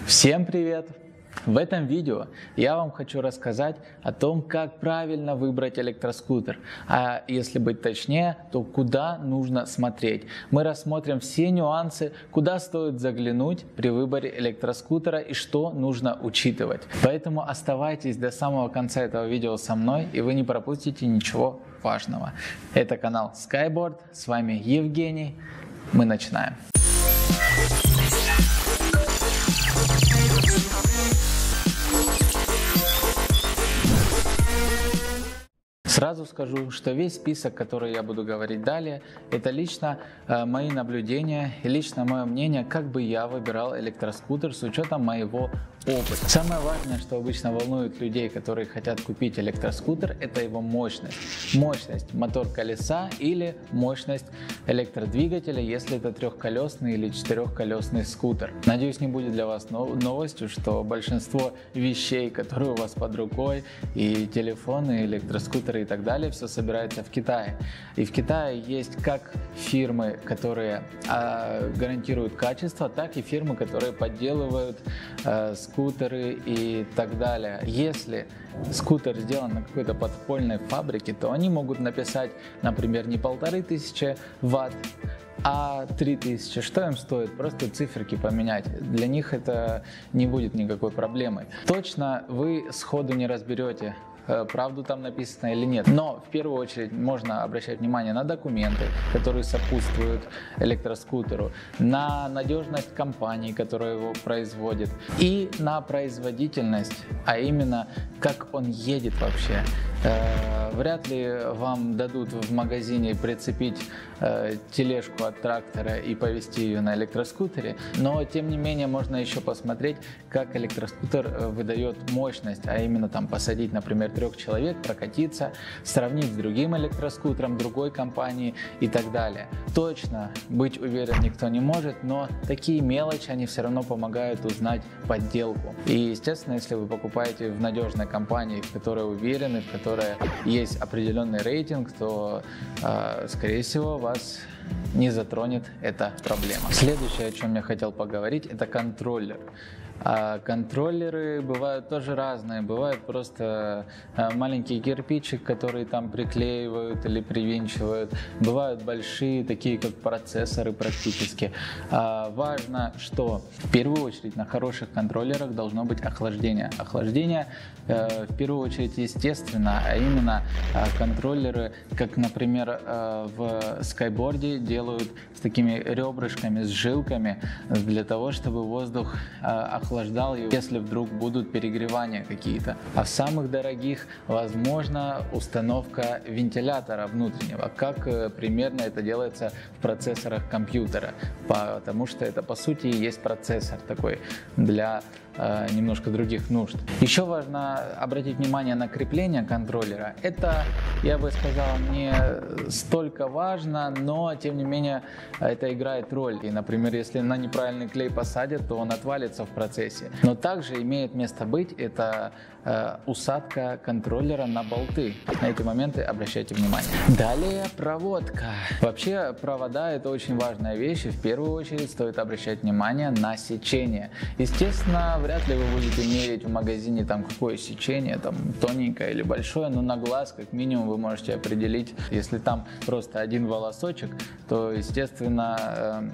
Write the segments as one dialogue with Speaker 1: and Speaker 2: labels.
Speaker 1: Всем привет! В этом видео я вам хочу рассказать о том, как правильно выбрать электроскутер, а если быть точнее, то куда нужно смотреть. Мы рассмотрим все нюансы, куда стоит заглянуть при выборе электроскутера и что нужно учитывать. Поэтому оставайтесь до самого конца этого видео со мной, и вы не пропустите ничего важного. Это канал Skyboard, с вами Евгений, мы начинаем. Сразу скажу, что весь список, который я буду говорить далее, это лично мои наблюдения и лично мое мнение, как бы я выбирал электроскутер с учетом моего опыта. Самое важное, что обычно волнует людей, которые хотят купить электроскутер, это его мощность. Мощность мотор колеса или мощность электродвигателя, если это трехколесный или четырехколесный скутер. Надеюсь, не будет для вас новостью, что большинство вещей, которые у вас под рукой, и телефоны, и электроскутеры и так далее, все собирается в Китае. И в Китае есть как фирмы, которые гарантируют качество, так и фирмы, которые подделывают скутеры и так далее. Если скутер сделан на какой-то подпольной фабрике, то они могут написать, например, не 1500 ватт, а 3000. Что им стоит? Просто циферки поменять. Для них это не будет никакой проблемой. Точно вы сходу не разберете, правду там написано или нет. Но в первую очередь можно обращать внимание на документы, которые сопутствуют электроскутеру, на надежность компании, которая его производит, и на производительность, а именно как он едет вообще. Вряд ли вам дадут в магазине прицепить тележку от трактора и повезти ее на электроскутере, но тем не менее можно еще посмотреть, как электроскутер выдает мощность, а именно там посадить, например, 3 человек, прокатиться, сравнить с другим электроскутером другой компании и так далее. Точно быть уверен никто не может, но такие мелочи, они все равно помогают узнать подделку. И естественно, если вы покупаете в надежной компании, в которой уверены, в которой есть определенный рейтинг, то скорее всего вас не затронет эта проблема. Следующее, о чем я хотел поговорить, это контроллер. Контроллеры бывают тоже разные. Бывает просто маленький кирпичик, который там приклеивают или привинчивают. Бывают большие, такие как процессоры практически. Важно, что в первую очередь на хороших контроллерах должно быть охлаждение. Охлаждение в первую очередь естественно, а именно контроллеры, как, например, в скайборде делают с такими ребрышками, с жилками, для того, чтобы воздух охлаждал его, если вдруг будут перегревания какие-то. А в самых дорогих, возможно, установка вентилятора внутреннего, как примерно это делается в процессорах компьютера, потому что это по сути и есть процессор такой для немножко других нужд. Еще важно обратить внимание на крепление контроллера. Это, я бы сказал, не столько важно, но тем не менее это играет роль. И, например, если на неправильный клей посадят, то он отвалится в процессе. Но также имеет место быть это усадка контроллера на болты. На эти моменты обращайте внимание. Далее проводка. Вообще провода — это очень важная вещь, и в первую очередь стоит обращать внимание на сечение. Естественно, вряд ли вы будете мерить в магазине там какое сечение, там тоненькое или большое, но на глаз как минимум вы можете определить. Если там просто один волосочек, то естественно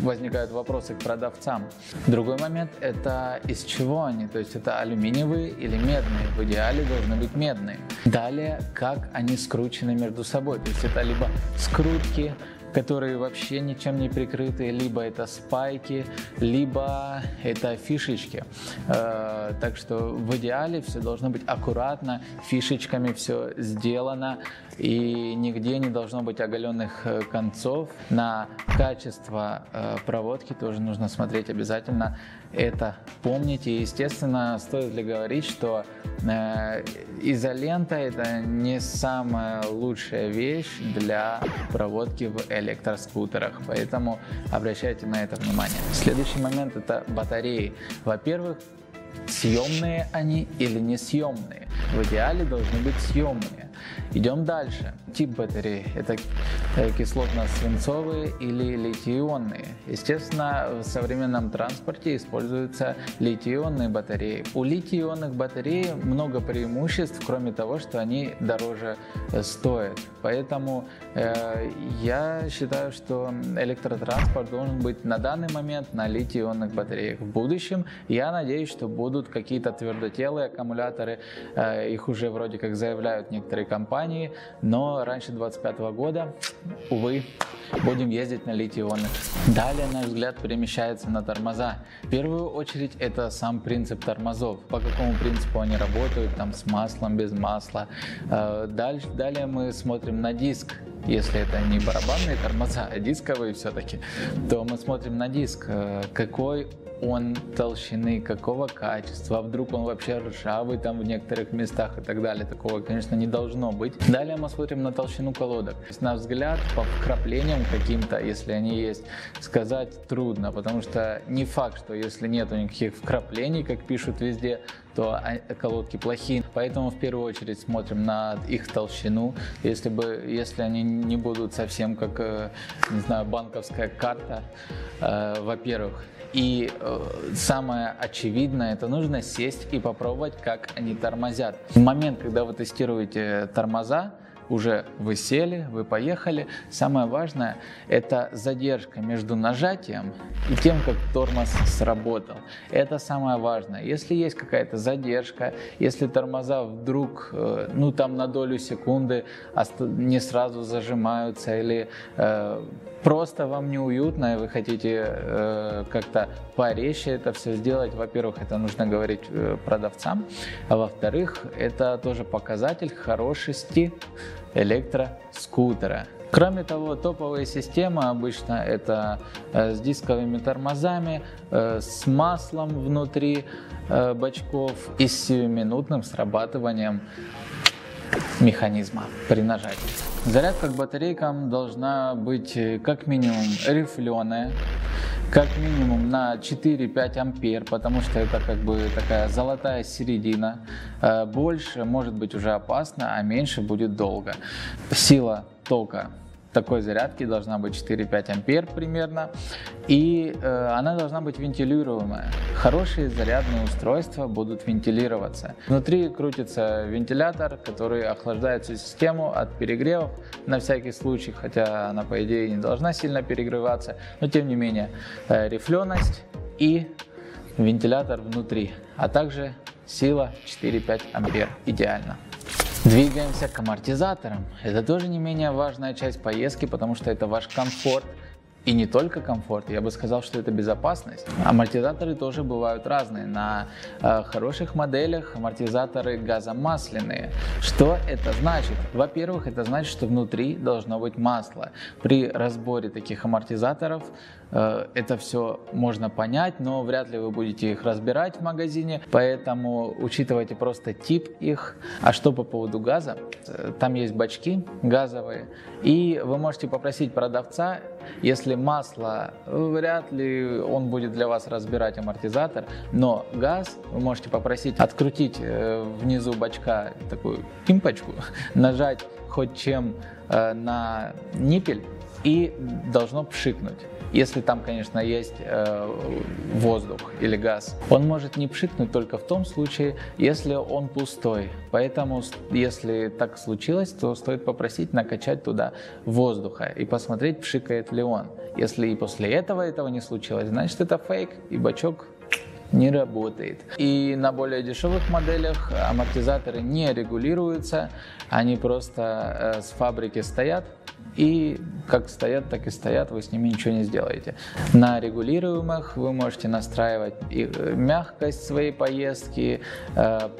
Speaker 1: возникают вопросы к продавцам. Другой момент — это из чего они, то есть это алюминиевые или медные, в идеале должны быть медные. Далее, как они скручены между собой, то есть это либо скрутки, которые вообще ничем не прикрыты, либо это спайки, либо это фишечки. Так что в идеале все должно быть аккуратно, фишечками все сделано, и нигде не должно быть оголенных концов. На качество проводки тоже нужно смотреть обязательно. Это помните. И, естественно, стоит ли говорить, что изолента — это не самая лучшая вещь для проводки в электроскутерах, поэтому обращайте на это внимание. Следующий момент — это батареи. Во-первых, съемные они или несъемные. В идеале должны быть съемные. Идем дальше. Тип батареи – это кислотно-свинцовые или литий-ионные. Естественно, в современном транспорте используются литий-ионные батареи. У литий-ионных батарей много преимуществ, кроме того, что они дороже стоят. Поэтому я считаю, что электротранспорт должен быть на данный момент на литий-ионных батареях. В будущем я надеюсь, что будут какие-то твердотелые аккумуляторы, их уже вроде как заявляют некоторые компании, но раньше 2025 года, увы, будем ездить на литий-ионных. Далее наш взгляд перемещается на тормоза. В первую очередь это сам принцип тормозов, по какому принципу они работают, там с маслом, без масла. Далее мы смотрим на диск. Если это не барабанные тормоза, а дисковые все-таки, то мы смотрим на диск, какой он толщины, какого качества, вдруг он вообще ржавый там в некоторых местах и так далее. Такого, конечно, не должно быть. Далее мы смотрим на толщину колодок. На взгляд, по вкраплениям каким-то, если они есть, сказать трудно, потому что не факт, что если нет никаких вкраплений, как пишут везде, то колодки плохие. Поэтому в первую очередь смотрим на их толщину. Если они не будут совсем как, не знаю, банковская карта, во-первых. И самое очевидное, это нужно сесть и попробовать, как они тормозят. В момент, когда вы тестируете тормоза, уже вы сели, вы поехали. Самое важное – это задержка между нажатием и тем, как тормоз сработал. Это самое важное. Если есть какая-то задержка, если тормоза вдруг, ну там на долю секунды не сразу зажимаются или просто вам неуютно и вы хотите как-то порезче это все сделать, во-первых, это нужно говорить продавцам, а во-вторых, это тоже показатель хорошести электроскутера. Кроме того, топовые системы обычно это с дисковыми тормозами, с маслом внутри бачков и с 7-минутным срабатыванием механизма при нажатии. Зарядка к батарейкам должна быть как минимум рифленая, как минимум на 4-5 ампер, потому что это как бы такая золотая середина. Больше может быть уже опасно, а меньше будет долго. Сила тока такой зарядки должна быть 4-5 ампер примерно, и она должна быть вентилируемая. Хорошие зарядные устройства будут вентилироваться. Внутри крутится вентилятор, который охлаждает всю систему от перегревов на всякий случай, хотя она по идее не должна сильно перегреваться, но тем не менее рифленость и вентилятор внутри, а также сила 4-5 ампер идеально. Двигаемся к амортизаторам. Это тоже не менее важная часть поездки, потому что это ваш комфорт. И не только комфорт, я бы сказал, что это безопасность. Амортизаторы тоже бывают разные. На хороших моделях амортизаторы газомасляные. Что это значит? Во-первых, это значит, что внутри должно быть масло. При разборе таких амортизаторов это все можно понять, но вряд ли вы будете их разбирать в магазине, поэтому учитывайте просто тип их. А что по поводу газа? Там есть бачки газовые, и вы можете попросить продавца, если масло, вряд ли он будет для вас разбирать амортизатор, но газ вы можете попросить открутить внизу бачка такую пимпочку, нажать хоть чем на ниппель и должно пшикнуть. Если там, конечно, есть воздух или газ. Он может не пшикнуть только в том случае, если он пустой. Поэтому, если так случилось, то стоит попросить накачать туда воздуха и посмотреть, пшикает ли он. Если и после этого не случилось, значит это фейк и бачок не работает. И на более дешевых моделях амортизаторы не регулируются, они просто с фабрики стоят, и как стоят, так и стоят, вы с ними ничего не сделаете. На регулируемых вы можете настраивать мягкость своей поездки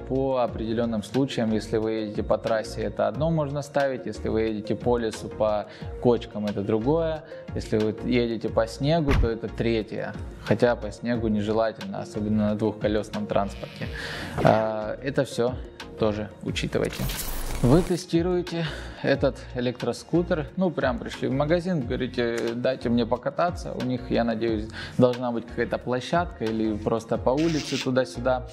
Speaker 1: по определенным случаям. Если вы едете по трассе, это одно можно ставить, если вы едете по лесу, по кочкам, это другое, если вы едете по снегу, то это третье, хотя по снегу нежелательно, особенно на двухколесном транспорте. Это все тоже учитывайте. Вы тестируете этот электроскутер, ну прям пришли в магазин, говорите, дайте мне покататься, у них, я надеюсь, должна быть какая-то площадка или просто по улице туда-сюда.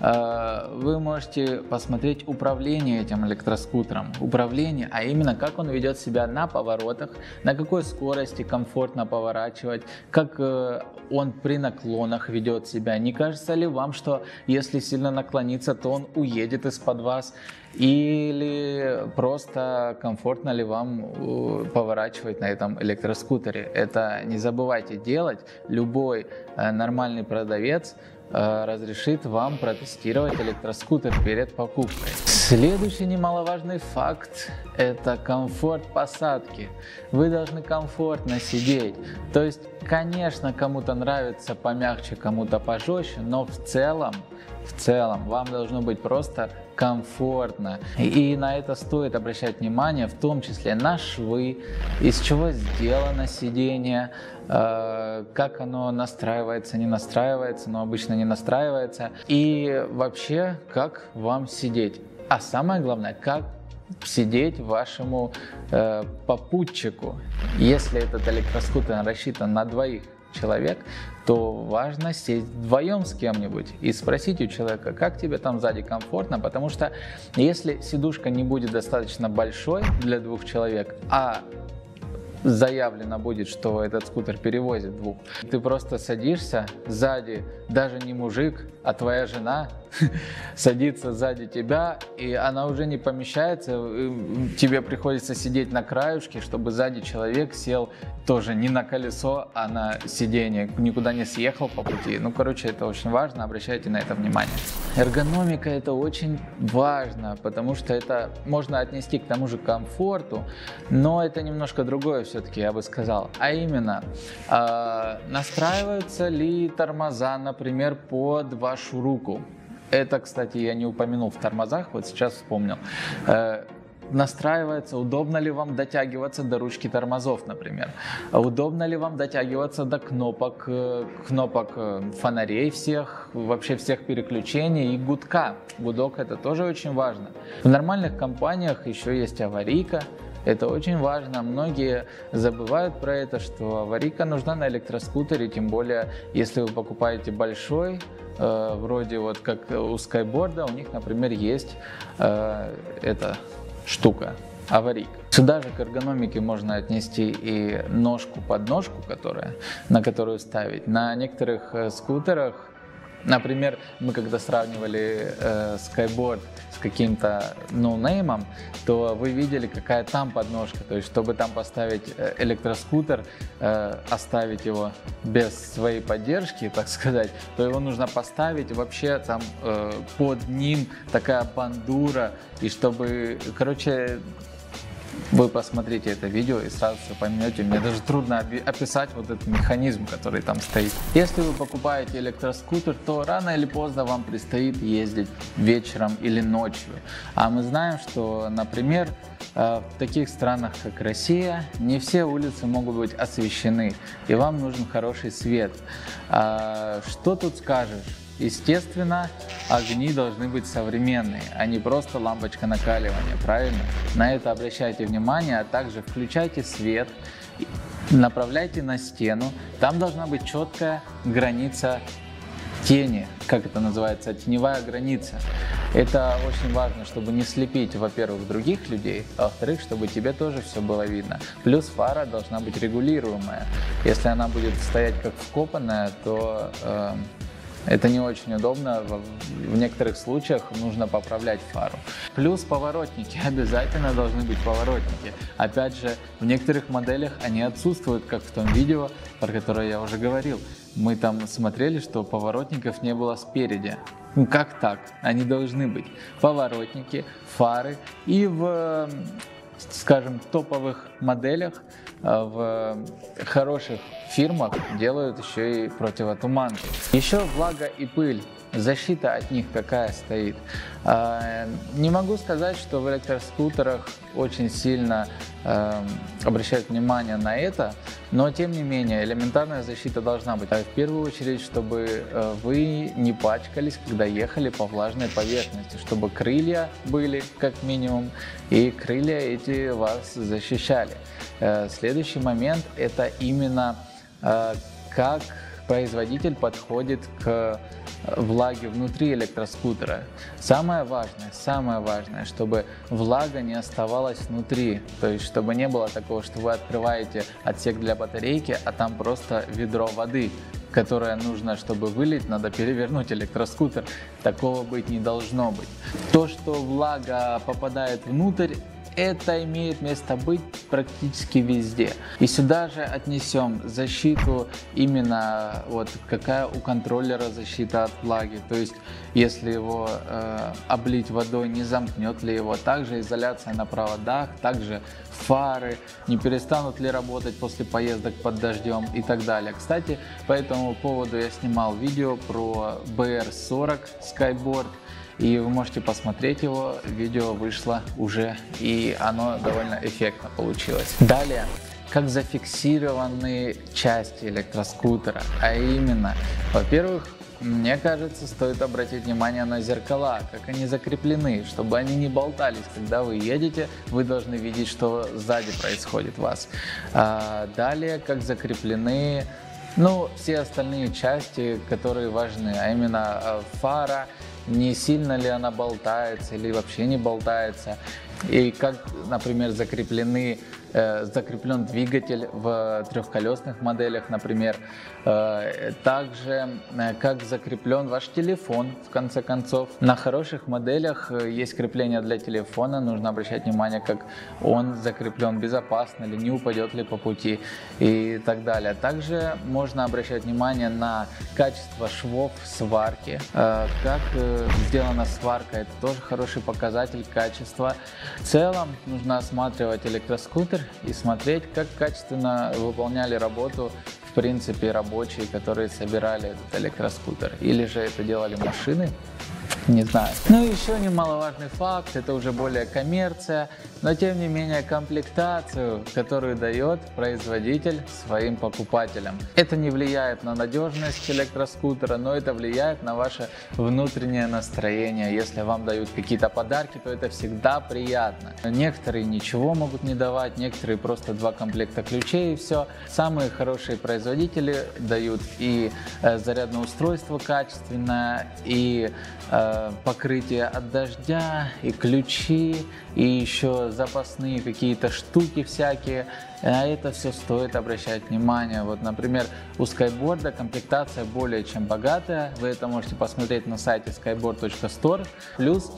Speaker 1: Вы можете посмотреть управление этим электроскутером, управление, а именно как он ведет себя на поворотах, на какой скорости комфортно поворачивать, как он при наклонах ведет себя, не кажется ли вам, что если сильно наклониться, то он уедет из-под вас, или просто комфортно ли вам поворачивать на этом электроскутере. Это не забывайте делать. Любой нормальный продавец разрешит вам протестировать электроскутер перед покупкой. Следующий немаловажный факт – это комфорт посадки. Вы должны комфортно сидеть. То есть, конечно, кому-то нравится помягче, кому-то пожестче, но в целом вам должно быть просто комфортно. И на это стоит обращать внимание, в том числе на швы, из чего сделано сиденье, как оно настраивается, не настраивается, но обычно не настраивается, и вообще, как вам сидеть. А самое главное, как сидеть вашему попутчику. Если этот электроскутер рассчитан на двоих человек, то важно сесть вдвоем с кем-нибудь и спросить у человека, как тебе там сзади комфортно, потому что если сидушка не будет достаточно большой для двух человек, а заявлено будет, что этот скутер перевозит двух, ты просто садишься сзади, даже не мужик, а твоя жена садится сзади тебя, и она уже не помещается, тебе приходится сидеть на краюшке, чтобы сзади человек сел тоже не на колесо, а на сиденье, никуда не съехал по пути. Ну, короче, это очень важно, обращайте на это внимание. Эргономика – это очень важно, потому что это можно отнести к тому же комфорту, но это немножко другое все-таки, я бы сказал. А именно, настраиваются ли тормоза, например, под вашу руку. Это, кстати, я не упомянул в тормозах, вот сейчас вспомнил. Настраивается, удобно ли вам дотягиваться до ручки тормозов, например. Удобно ли вам дотягиваться до кнопок фонарей всех, вообще всех переключений и гудка. Гудок – это тоже очень важно. В нормальных компаниях еще есть аварийка. Это очень важно. Многие забывают про это, что аварийка нужна на электроскутере, тем более, если вы покупаете большой, вроде вот как у скайборда, у них, например, есть эта штука, аварийка. Сюда же к эргономике можно отнести и ножку-подножку, на которую ставить. На некоторых скутерах, например, мы когда сравнивали скайборд с каким-то ноунеймом, то вы видели, какая там подножка. То есть, чтобы там поставить электроскутер, оставить его без своей поддержки, так сказать, то его нужно поставить вообще там под ним такая бандура. И чтобы, короче, вы посмотрите это видео и сразу все поймете. Мне даже трудно описать вот этот механизм, который там стоит. Если вы покупаете электроскутер, то рано или поздно вам предстоит ездить вечером или ночью. А мы знаем, что, например, в таких странах, как Россия, не все улицы могут быть освещены, и вам нужен хороший свет. Что тут скажешь? Естественно, огни должны быть современные, а не просто лампочка накаливания, правильно? На это обращайте внимание, а также включайте свет, направляйте на стену. Там должна быть четкая граница тени, как это называется, теневая граница. Это очень важно, чтобы не слепить, во-первых, других людей, а во-вторых, чтобы тебе тоже все было видно. Плюс фара должна быть регулируемая. Если она будет стоять как вкопанная, то это не очень удобно, в некоторых случаях нужно поправлять фару. Плюс поворотники, обязательно должны быть поворотники. Опять же, в некоторых моделях они отсутствуют, как в том видео, про которое я уже говорил. Мы там смотрели, что поворотников не было спереди. Ну как так? Они должны быть. Поворотники, фары и в, скажем, топовых моделях, в хороших фирмах делают еще и противотуманки. Еще влага и пыль. защита от них какая стоит. Не могу сказать, что в электроскутерах очень сильно обращают внимание на это, но тем не менее элементарная защита должна быть. В первую очередь, чтобы вы не пачкались, когда ехали по влажной поверхности, чтобы крылья были как минимум, и крылья эти вас защищали. Следующий момент – это именно как производитель подходит к влаге внутри электроскутера. Самое важное, чтобы влага не оставалась внутри, то есть чтобы не было такого, что вы открываете отсек для батарейки, а там просто ведро воды, которое нужно, чтобы вылить, надо перевернуть электроскутер. Такого быть не должно быть. То, что влага попадает внутрь, это имеет место быть практически везде. И сюда же отнесем защиту именно вот какая у контроллера защита от влаги. То есть если его облить водой, не замкнет ли его. Также изоляция на проводах, также фары, не перестанут ли работать после поездок под дождем и так далее. Кстати, по этому поводу я снимал видео про BR40 Skyboard. И вы можете посмотреть его, видео вышло уже, и оно довольно эффектно получилось. Далее, как зафиксированы части электроскутера, а именно, во-первых, мне кажется, стоит обратить внимание на зеркала, как они закреплены, чтобы они не болтались. Когда вы едете, вы должны видеть, что сзади происходит у вас. Далее, как закреплены все остальные части, которые важны, а именно фара, не сильно ли она болтается или вообще не болтается, и как, например, закреплен двигатель в трехколесных моделях, например. Также, как закреплен ваш телефон, в конце концов. На хороших моделях есть крепление для телефона, нужно обращать внимание, как он закреплен, безопасно ли, не упадет ли по пути и так далее. Также можно обращать внимание на качество швов сварки, как сделана сварка, это тоже хороший показатель качества. В целом нужно осматривать электроскутер и смотреть, как качественно выполняли работу в принципе рабочие, которые собирали этот электроскутер. Или же это делали машины, не знаю. Ну и еще немаловажный факт, это уже более коммерция, но тем не менее комплектацию, которую дает производитель своим покупателям. Это не влияет на надежность электроскутера, но это влияет на ваше внутреннее настроение. Если вам дают какие-то подарки, то это всегда приятно. Некоторые ничего могут не давать, некоторые просто 2 комплекта ключей и все. Самые хорошие производители дают и зарядное устройство качественное, и покрытие от дождя, и ключи, и еще запасные какие-то штуки всякие. На это все стоит обращать внимание. Вот, например, у Skyboard комплектация более чем богатая. Вы это можете посмотреть на сайте skyboard.store. Плюс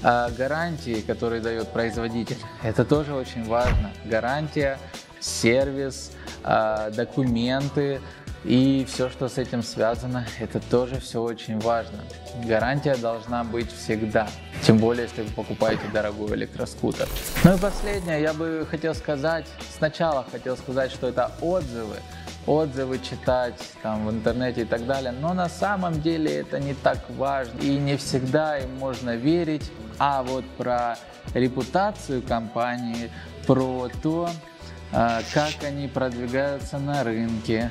Speaker 1: гарантии, которые дает производитель, это тоже очень важно. Гарантия, сервис, документы и все, что с этим связано, это тоже все очень важно. Гарантия должна быть всегда, тем более, если вы покупаете дорогой электроскутер. Ну и последнее, я бы хотел сказать, сначала хотел сказать, что это отзывы читать там в интернете и так далее, но на самом деле это не так важно и не всегда им можно верить. А вот про репутацию компании, про то, как они продвигаются на рынке.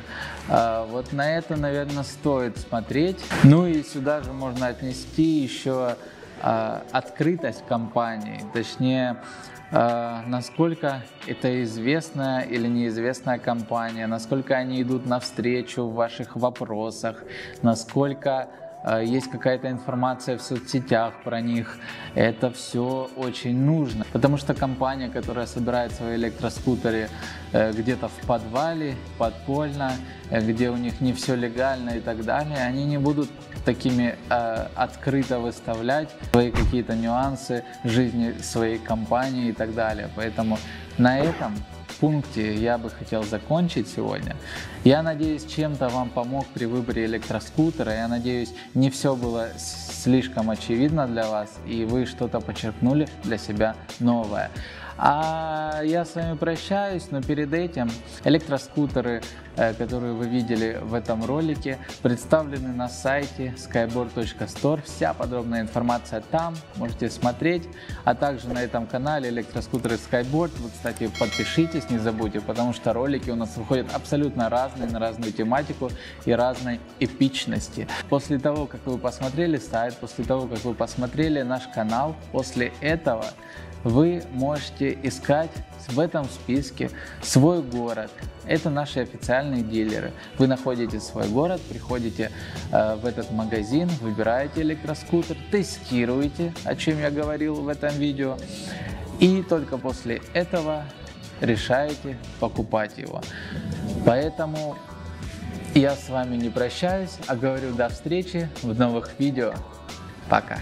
Speaker 1: Вот на это, наверное, стоит смотреть. Ну и сюда же можно отнести еще открытость компании, точнее, насколько это известная или неизвестная компания, насколько они идут навстречу в ваших вопросах, насколько есть какая-то информация в соцсетях про них. Это все очень нужно, потому что компания, которая собирает свои электроскутеры где-то в подвале, подпольно, где у них не все легально и так далее, они не будут такими открыто выставлять свои какие-то нюансы жизни своей компании и так далее. Поэтому на этом пункте я бы хотел закончить сегодня. Я надеюсь, чем-то вам помог при выборе электроскутера. Я надеюсь, не все было слишком очевидно для вас, и вы что-то подчеркнули для себя новое. А я с вами прощаюсь, но перед этим электроскутеры, которые вы видели в этом ролике, представлены на сайте skyboard.store. Вся подробная информация там, можете смотреть. А также на этом канале электроскутеры Skyboard. Вы, кстати, подпишитесь, не забудьте, потому что ролики у нас выходят абсолютно разные, на разную тематику и разной эпичности. После того, как вы посмотрели сайт, после того, как вы посмотрели наш канал, после этого вы можете искать в этом списке свой город. Это наши официальные дилеры. Вы находите свой город, приходите в этот магазин, выбираете электроскутер, тестируете, о чем я говорил в этом видео, и только после этого решаете покупать его. Поэтому я с вами не прощаюсь, а говорю до встречи в новых видео. Пока!